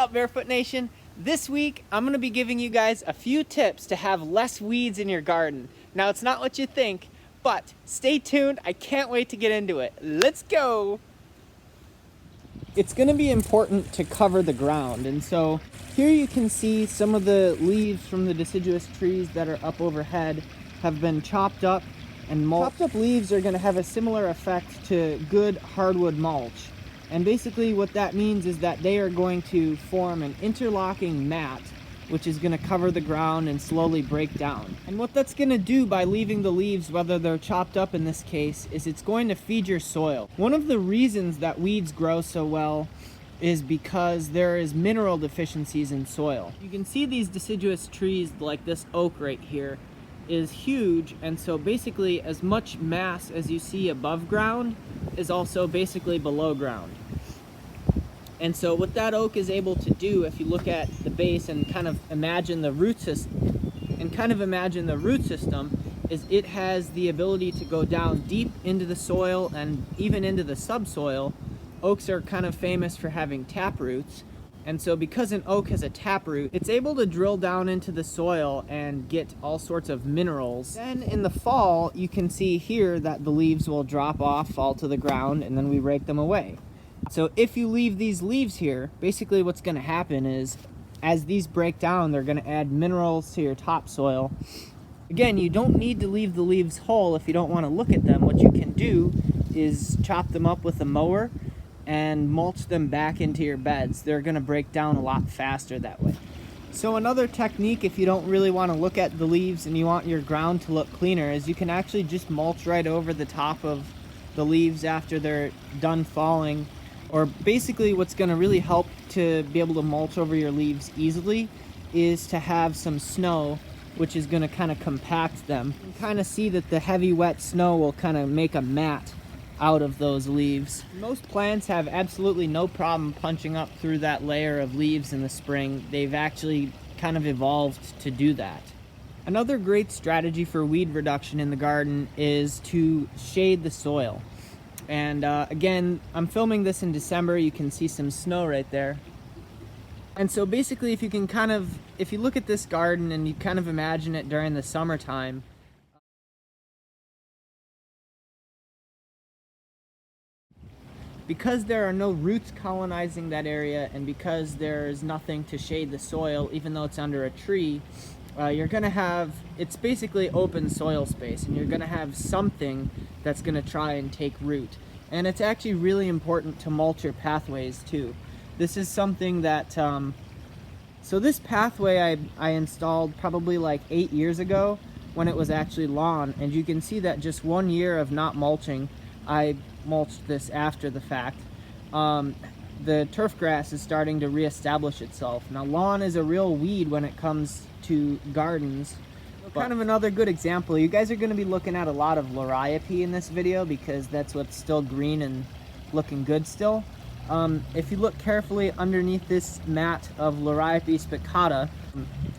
up, Barefoot Nation? This week, I'm gonna be giving you guys a few tips to have less weeds in your garden. Now, it's not what you think, but stay tuned. I can't wait to get into it. Let's go. It's gonna be important to cover the ground, and so here you can see some of the leaves from the deciduous trees that are up overhead have been chopped up, and chopped up leaves are gonna have a similar effect to good hardwood mulch. And basically what that means is that they are going to form an interlocking mat, which is going to cover the ground and slowly break down. And what that's going to do by leaving the leaves, whether they're chopped up in this case, is it's going to feed your soil. One of the reasons that weeds grow so well is because there is mineral deficiencies in soil. You can see these deciduous trees like this oak right here is huge, and so basically as much mass as you see above ground is also basically below ground. And so what that oak is able to do, if you look at the base and kind of imagine the root system, is it has the ability to go down deep into the soil and even into the subsoil. Oaks are kind of famous for having tap roots. And so because an oak has a taproot, it's able to drill down into the soil and get all sorts of minerals. Then in the fall, you can see here that the leaves will drop off, fall to the ground, and then we rake them away. So if you leave these leaves here, basically what's going to happen is as these break down, they're going to add minerals to your topsoil. Again, you don't need to leave the leaves whole if you don't want to look at them. What you can do is chop them up with a mower and mulch them back into your beds. They're going to break down a lot faster that way. So another technique, if you don't really want to look at the leaves and you want your ground to look cleaner, is you can actually just mulch right over the top of the leaves after they're done falling. Or basically what's going to really help to be able to mulch over your leaves easily is to have some snow, which is going to kind of compact them. You can kind of see that the heavy wet snow will kind of make a mat out of those leaves. Most plants have absolutely no problem punching up through that layer of leaves in the spring. They've actually kind of evolved to do that. Another great strategy for weed reduction in the garden is to shade the soil. And again, I'm filming this in December. You can see some snow right there. And so basically if you look at this garden and you kind of imagine it during the summertime, because there are no roots colonizing that area and because there's nothing to shade the soil, even though it's under a tree, you're going to have, it's basically open soil space, and you're going to have something that's going to try and take root. And it's actually really important to mulch your pathways too. This is something that, so this pathway I installed probably like 8 years ago when it was actually lawn, and you can see that just 1 year of not mulching, I mulched this after the fact. The turf grass is starting to reestablish itself. Now, lawn is a real weed when it comes to gardens. Kind of another good example, you guys are going to be looking at a lot of liriope in this video because that's what's still green and looking good still. If you look carefully underneath this mat of liriope spicata,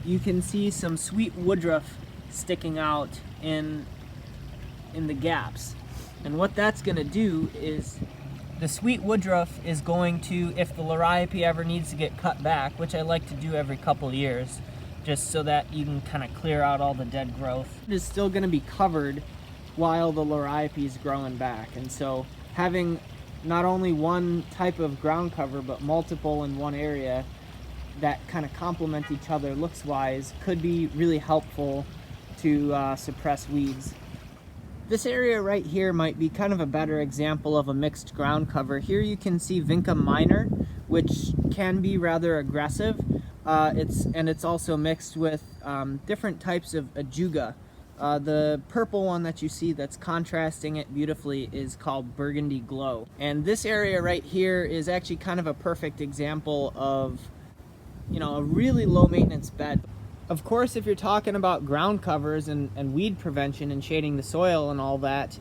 you can see some sweet woodruff sticking out in the gaps. And what that's going to do is the sweet woodruff is going to, if the liriope ever needs to get cut back, which I like to do every couple years, just so that you can kind of clear out all the dead growth, it is still going to be covered while the liriope is growing back. And so having not only one type of ground cover, but multiple in one area that kind of complement each other looks-wise could be really helpful to suppress weeds. This area right here might be kind of a better example of a mixed ground cover. Here you can see Vinca minor, which can be rather aggressive. It's also mixed with different types of ajuga. The purple one that you see that's contrasting it beautifully is called Burgundy Glow. And this area right here is actually kind of a perfect example of, a really low maintenance bed. Of course, if you're talking about ground covers and weed prevention and shading the soil and all that,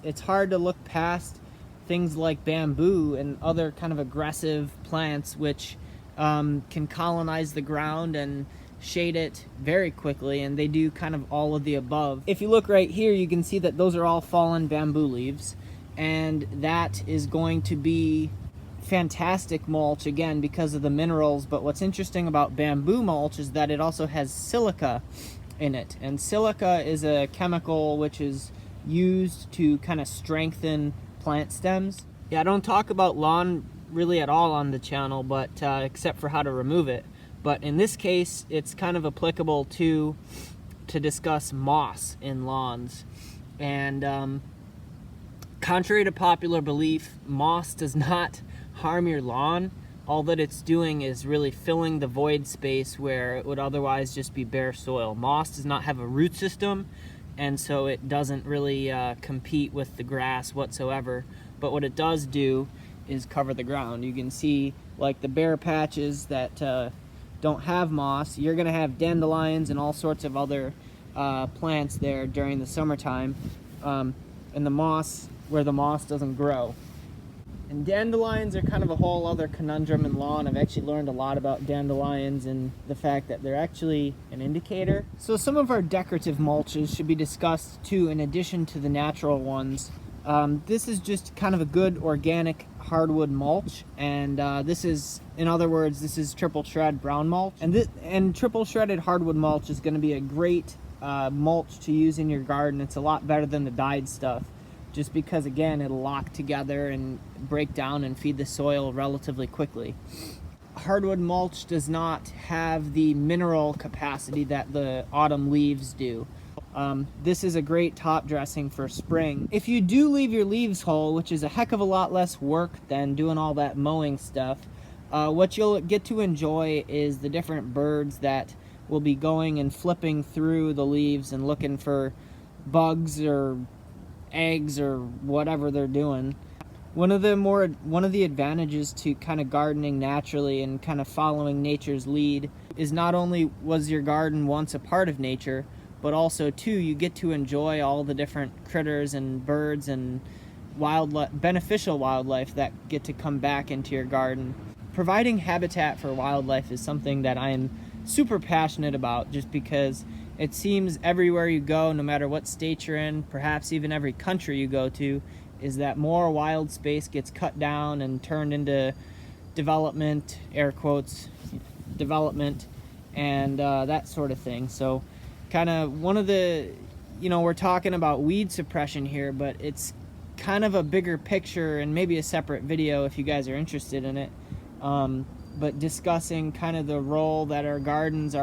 it's hard to look past things like bamboo and other kind of aggressive plants which can colonize the ground and shade it very quickly, and they do kind of all of the above. If you look right here, you can see that those are all fallen bamboo leaves, and that is going to be fantastic mulch, again, because of the minerals. But what's interesting about bamboo mulch is that it also has silica in it. And silica is a chemical which is used to kind of strengthen plant stems. Yeah, I don't talk about lawn really at all on the channel, but except for how to remove it. But in this case, it's kind of applicable to discuss moss in lawns. And contrary to popular belief, moss does not harm your lawn. All that it's doing is really filling the void space where it would otherwise just be bare soil. Moss does not have a root system, and so it doesn't really compete with the grass whatsoever. But what it does do is cover the ground. You can see, like, the bare patches that don't have moss, you're gonna have dandelions and all sorts of other plants there during the summertime, and the moss, where the moss doesn't grow. And dandelions are kind of a whole other conundrum in lawn. I've actually learned a lot about dandelions and the fact that they're actually an indicator. So some of our decorative mulches should be discussed too, in addition to the natural ones. This is just kind of a good organic hardwood mulch, and this is, in other words, this is triple shred brown mulch. And triple shredded hardwood mulch is going to be a great mulch to use in your garden. It's a lot better than the dyed stuff, just because, again, it'll lock together and break down and feed the soil relatively quickly. Hardwood mulch does not have the mineral capacity that the autumn leaves do. This is a great top dressing for spring. If you do leave your leaves whole, which is a heck of a lot less work than doing all that mowing stuff, what you'll get to enjoy is the different birds that will be going and flipping through the leaves and looking for bugs or eggs or whatever they're doing. One of the advantages to kind of gardening naturally and kind of following nature's lead is not only was your garden once a part of nature, but also too, you get to enjoy all the different critters and birds and beneficial wildlife that get to come back into your garden. Providing habitat for wildlife is something that I am super passionate about, just because it seems everywhere you go, no matter what state you're in, perhaps even every country you go to, is that more wild space gets cut down and turned into development, air quotes, development, and that sort of thing. So kind of one of the, we're talking about weed suppression here, but it's kind of a bigger picture and maybe a separate video if you guys are interested in it. But discussing kind of the role that our gardens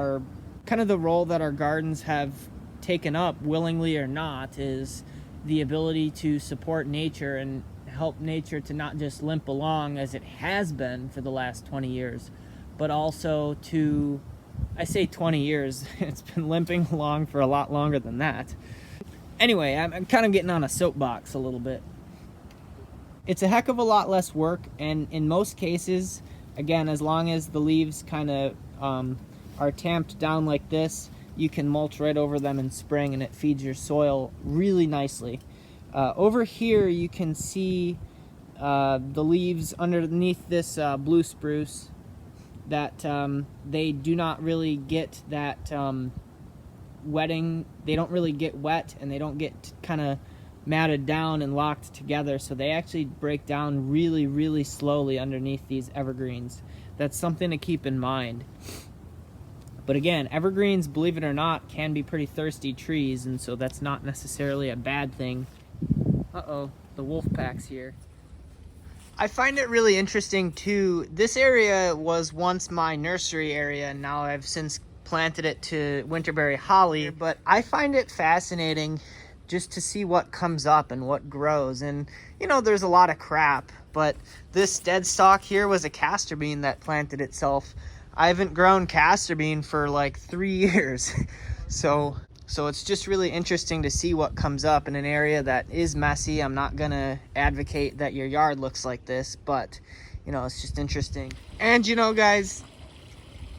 have taken up, willingly or not, is the ability to support nature and help nature to not just limp along as it has been for the last 20 years, but also to, I say 20 years, it's been limping along for a lot longer than that. Anyway, I'm kind of getting on a soapbox a little bit. It's a heck of a lot less work, and in most cases, again, as long as the leaves kind of are tamped down like this, you can mulch right over them in spring and it feeds your soil really nicely. Over here you can see the leaves underneath this blue spruce that they do not really get that wetting. They don't really get wet, and they don't get kind of matted down and locked together, so they actually break down really, really slowly underneath these evergreens. That's something to keep in mind. But again, evergreens, believe it or not, can be pretty thirsty trees, and so that's not necessarily a bad thing. Uh-oh, the wolf pack's here. I find it really interesting too. This area was once my nursery area, and now I've since planted it to winterberry holly, but I find it fascinating just to see what comes up and what grows. And there's a lot of crap, but this dead stalk here was a castor bean that planted itself. I haven't grown castor bean for like 3 years. So it's just really interesting to see what comes up in an area that is messy. I'm not gonna advocate that your yard looks like this, but it's just interesting. And guys,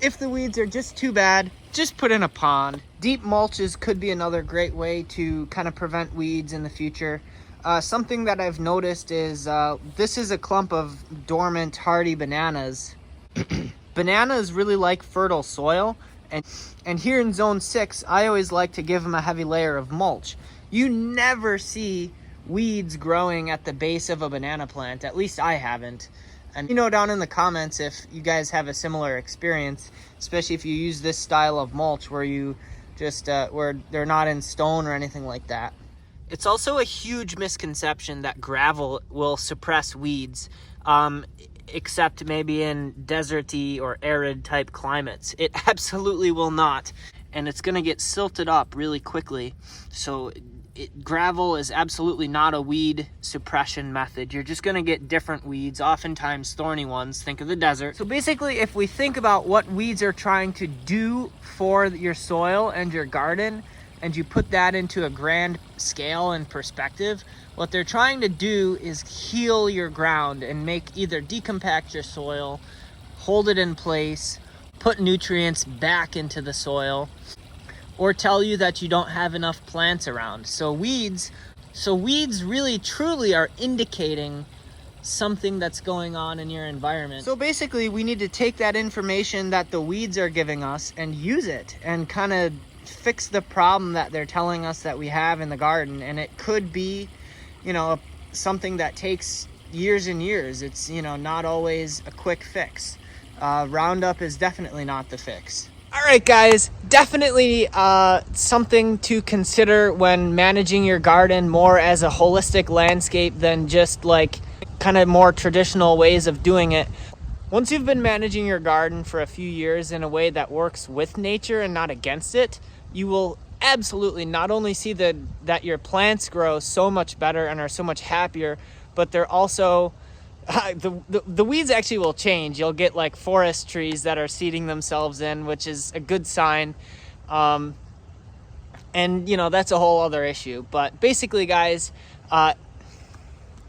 if the weeds are just too bad, just put in a pond. Deep mulches could be another great way to kind of prevent weeds in the future. Something that I've noticed is this is a clump of dormant hardy bananas. Bananas really like fertile soil, and here in zone 6, I always like to give them a heavy layer of mulch. You never see weeds growing at the base of a banana plant, at least I haven't. And you know down in the comments if you guys have a similar experience, especially if you use this style of mulch where you just where they're not in stone or anything like that. It's also a huge misconception that gravel will suppress weeds, except maybe in deserty or arid type climates. It absolutely will not, and it's going to get silted up really quickly. So gravel is absolutely not a weed suppression method. You're just going to get different weeds, oftentimes thorny ones. Think of the desert. So basically, if we think about what weeds are trying to do for your soil and your garden, and you put that into a grand scale and perspective, what they're trying to do is heal your ground and make either decompact your soil, hold it in place, put nutrients back into the soil, or tell you that you don't have enough plants around. So weeds really truly are indicating something that's going on in your environment. So basically we need to take that information that the weeds are giving us and use it and kind of fix the problem that they're telling us that we have in the garden. And it could be, you know, something that takes years and years. It's, you know, not always a quick fix. Roundup is definitely not the fix. All right, guys, definitely something to consider when managing your garden more as a holistic landscape than just like kind of more traditional ways of doing it. Once you've been managing your garden for a few years in a way that works with nature and not against it, you will absolutely not only see that your plants grow so much better and are so much happier, but they're also the weeds actually will change. You'll get like forest trees that are seeding themselves in, which is a good sign. And you know, that's a whole other issue. But basically, guys,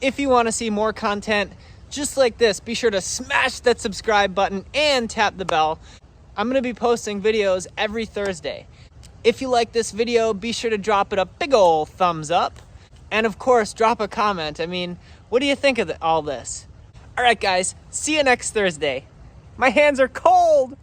if you want to see more content just like this, be sure to smash that subscribe button and tap the bell. I'm going to be posting videos every Thursday. If you like this video, be sure to drop it a big ol' thumbs up. And of course, drop a comment. I mean, what do you think of all this? All right, guys, see you next Thursday. My hands are cold.